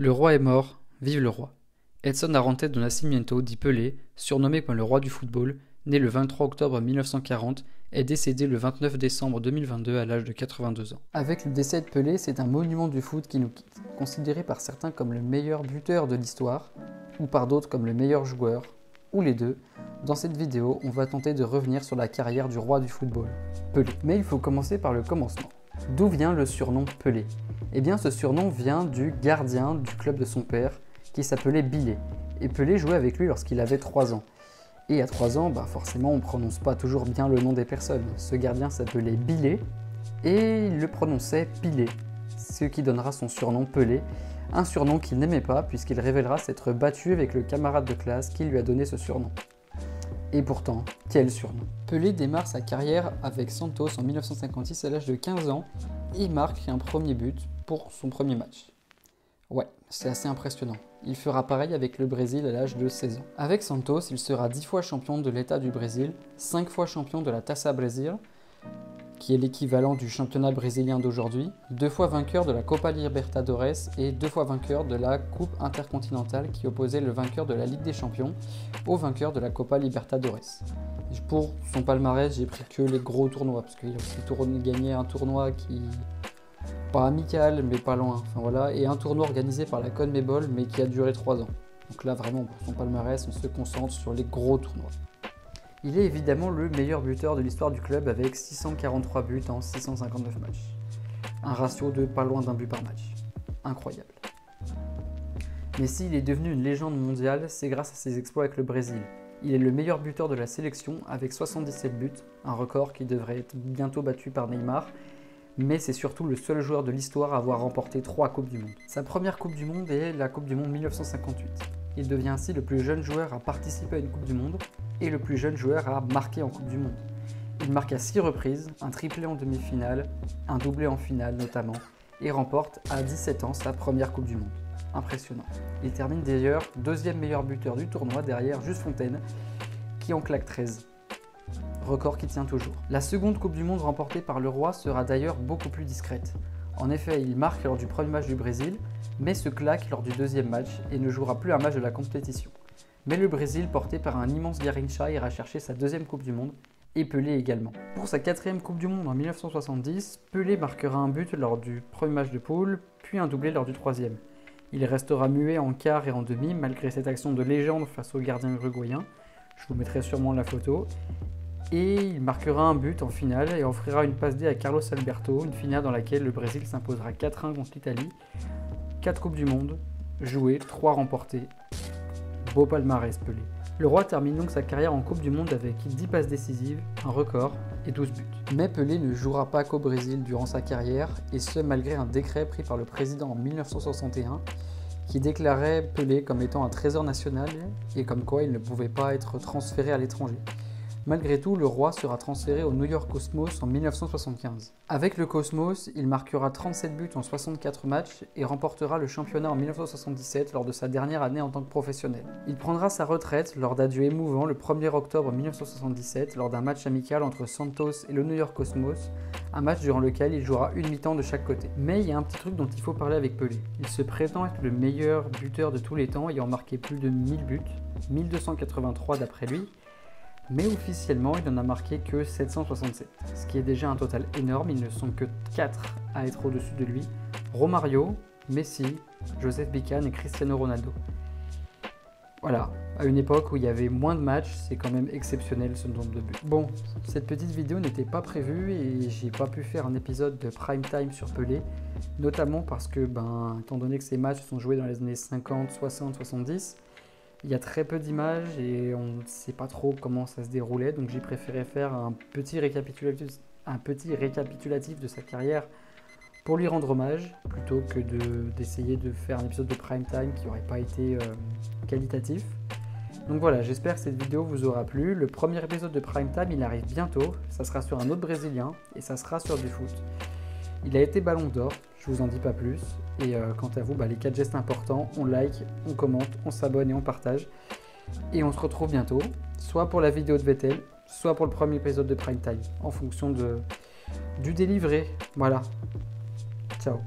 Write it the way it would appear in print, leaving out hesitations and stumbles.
Le roi est mort, vive le roi. Edson Arantes do Nascimento, dit Pelé, surnommé comme le roi du football, né le 23 octobre 1940, est décédé le 29 décembre 2022 à l'âge de 82 ans. Avec le décès de Pelé, c'est un monument du foot qui nous quitte, considéré par certains comme le meilleur buteur de l'histoire, ou par d'autres comme le meilleur joueur, ou les deux. Dans cette vidéo, on va tenter de revenir sur la carrière du roi du football, Pelé. Mais il faut commencer par le commencement. D'où vient le surnom Pelé? Eh bien, ce surnom vient du gardien du club de son père, qui s'appelait Bilé. Et Pelé jouait avec lui lorsqu'il avait 3 ans. Et à 3 ans, forcément, on ne prononce pas toujours bien le nom des personnes. Ce gardien s'appelait Bilé, et il le prononçait Pilé, ce qui donnera son surnom Pelé, un surnom qu'il n'aimait pas puisqu'il révélera s'être battu avec le camarade de classe qui lui a donné ce surnom. Et pourtant, quel surnom! Pelé démarre sa carrière avec Santos en 1956 à l'âge de 15 ans et marque un premier but pour son premier match. Ouais, c'est assez impressionnant. Il fera pareil avec le Brésil à l'âge de 16 ans. Avec Santos, il sera 10 fois champion de l'État du Brésil, 5 fois champion de la Taça Brasil, qui est l'équivalent du championnat brésilien d'aujourd'hui, 2 fois vainqueur de la Copa Libertadores et 2 fois vainqueur de la Coupe intercontinentale qui opposait le vainqueur de la Ligue des Champions au vainqueur de la Copa Libertadores. Pour son palmarès, j'ai pris que les gros tournois, parce qu'il a aussi gagné un tournoi qui... pas amical, mais pas loin, et un tournoi organisé par la CONMEBOL, mais qui a duré 3 ans. Donc là, vraiment, pour son palmarès, on se concentre sur les gros tournois. Il est évidemment le meilleur buteur de l'histoire du club avec 643 buts en 659 matchs. Un ratio de pas loin d'un but par match. Incroyable. Mais s'il est devenu une légende mondiale, c'est grâce à ses exploits avec le Brésil. Il est le meilleur buteur de la sélection avec 77 buts, un record qui devrait être bientôt battu par Neymar, mais c'est surtout le seul joueur de l'histoire à avoir remporté 3 Coupes du Monde. Sa première Coupe du Monde est la Coupe du Monde 1958. Il devient ainsi le plus jeune joueur à participer à une Coupe du Monde et le plus jeune joueur à marquer en Coupe du Monde. Il marque à 6 reprises, un triplé en demi-finale, un doublé en finale notamment, et remporte à 17 ans sa première Coupe du Monde. Impressionnant. Il termine d'ailleurs 2e meilleur buteur du tournoi derrière Just Fontaine, qui en claque 13. Record qui tient toujours. La seconde Coupe du Monde remportée par le roi sera d'ailleurs beaucoup plus discrète. En effet, il marque lors du premier match du Brésil, mais se claque lors du deuxième match et ne jouera plus un match de la compétition. Mais le Brésil, porté par un immense Garrincha, ira chercher sa 2e Coupe du Monde, et Pelé également. Pour sa 4e Coupe du Monde en 1970, Pelé marquera un but lors du premier match de poule, puis un doublé lors du 3e. Il restera muet en quart et en demi, malgré cette action de légende face au gardien uruguayen. Je vous mettrai sûrement la photo. Et il marquera un but en finale et offrira une passe D à Carlos Alberto, une finale dans laquelle le Brésil s'imposera 4-1 contre l'Italie. 4 Coupes du Monde, jouées, 3 remportées. Beau palmarès Pelé. Le roi termine donc sa carrière en Coupe du Monde avec 10 passes décisives, un record et 12 buts. Mais Pelé ne jouera pas qu'au Brésil durant sa carrière, et ce malgré un décret pris par le président en 1961 qui déclarait Pelé comme étant un trésor national et comme quoi il ne pouvait pas être transféré à l'étranger. Malgré tout, le roi sera transféré au New York Cosmos en 1975. Avec le Cosmos, il marquera 37 buts en 64 matchs et remportera le championnat en 1977 lors de sa dernière année en tant que professionnel. Il prendra sa retraite lors d'adieux émouvants le 1er octobre 1977 lors d'un match amical entre Santos et le New York Cosmos, un match durant lequel il jouera une mi-temps de chaque côté. Mais il y a un petit truc dont il faut parler avec Pelé. Il se prétend être le meilleur buteur de tous les temps ayant marqué plus de 1000 buts, 1283 d'après lui, mais officiellement, il n'en a marqué que 767, ce qui est déjà un total énorme. Ils ne sont que 4 à être au-dessus de lui: Romario, Messi, Joseph Bican et Cristiano Ronaldo. Voilà, à une époque où il y avait moins de matchs, c'est quand même exceptionnel ce nombre de buts. Bon, cette petite vidéo n'était pas prévue et j'ai pas pu faire un épisode de prime time sur Pelé, notamment parce que, étant donné que ces matchs sont joués dans les années 50, 60, 70, il y a très peu d'images et on ne sait pas trop comment ça se déroulait, donc j'ai préféré faire un petit récapitulatif de sa carrière pour lui rendre hommage, plutôt que d'essayer de faire un épisode de prime time qui n'aurait pas été qualitatif. Donc voilà, j'espère que cette vidéo vous aura plu. Le premier épisode de prime time, il arrive bientôt, ça sera sur un autre Brésilien et ça sera sur du foot. Il a été ballon d'or, je vous en dis pas plus. Et quant à vous, les 4 gestes importants, on like, on commente, on s'abonne et on partage. Et on se retrouve bientôt, soit pour la vidéo de Vettel, soit pour le premier épisode de Prime Time, en fonction du délivré. Voilà. Ciao.